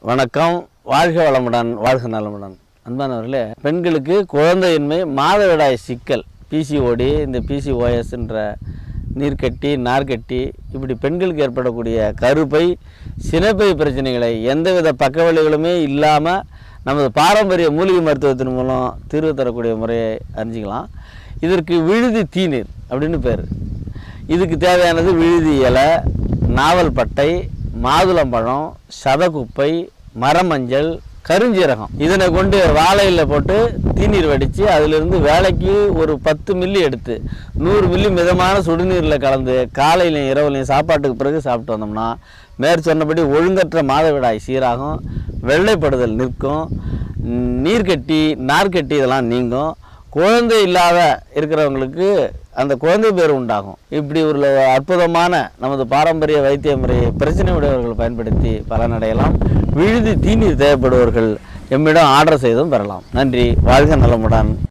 வணக்கம். வாழ்க வளமுடன், வாழ்க நலமுடன். அன்பானவர்களே, பெண்களுக்கு குழந்தையின்மை, மாதவிடாய் சிக்கல், பிசிஓடி, இந்த பிசிஓஎஸ்ன்ற நீர்க்கட்டி, நார்க்கட்டி, இப்படி பெண்களுக்கு ஏற்படக்கூடிய கருப்பை, சினைப்பை பிரச்சனைகளை எந்தவித பக்கவிளைவுகளுமே இல்லாமல் நமது பாரம்பரிய மூலிகை மருத்துவத்தின் மூலம் தீர்வு தரக்கூடிய முறையை அறிஞ்சிக்கலாம். இதற்கு விழுதி தீநீர் அப்படின்னு பேர். இதுக்கு தேவையானது விழுதி இலை, நாவல் பட்டை, மாதுளம்பழம், சதகுப்பை, மரமஞ்சள், கருஞ்சீரகம். இதனை கொண்டு வாழையில் போட்டு தீநீர் வடித்து அதிலிருந்து வேலைக்கு ஒரு 10 மில்லி எடுத்து 100 மில்லி மிதமான சுடுநீரில் கலந்து காலையிலையும் இரவுலையும் சாப்பாட்டுக்கு பிறகு சாப்பிட்டு வந்தோம்னா மேற்சொன்னபடி ஒழுங்கற்ற மாதவிடாய் சீராகும், வெள்ளைப்படுதல் நிற்கும், நீர்க்கட்டி, நார்க்கட்டி இதெல்லாம் நீங்கும். குழந்தை இல்லாத இருக்கிறவங்களுக்கு அந்த குழந்தை பேர் உண்டாகும். இப்படி ஒரு அற்புதமான நமது பாரம்பரிய வைத்திய முறையை பிரச்சனை உடையவர்கள் பயன்படுத்தி பலனடையலாம். விழுதி தீநீர் தேவைப்படுவர்கள் எம்மிடம் ஆர்டர் செய்தும் பெறலாம். நன்றி. வாழ்க நலமுடன்.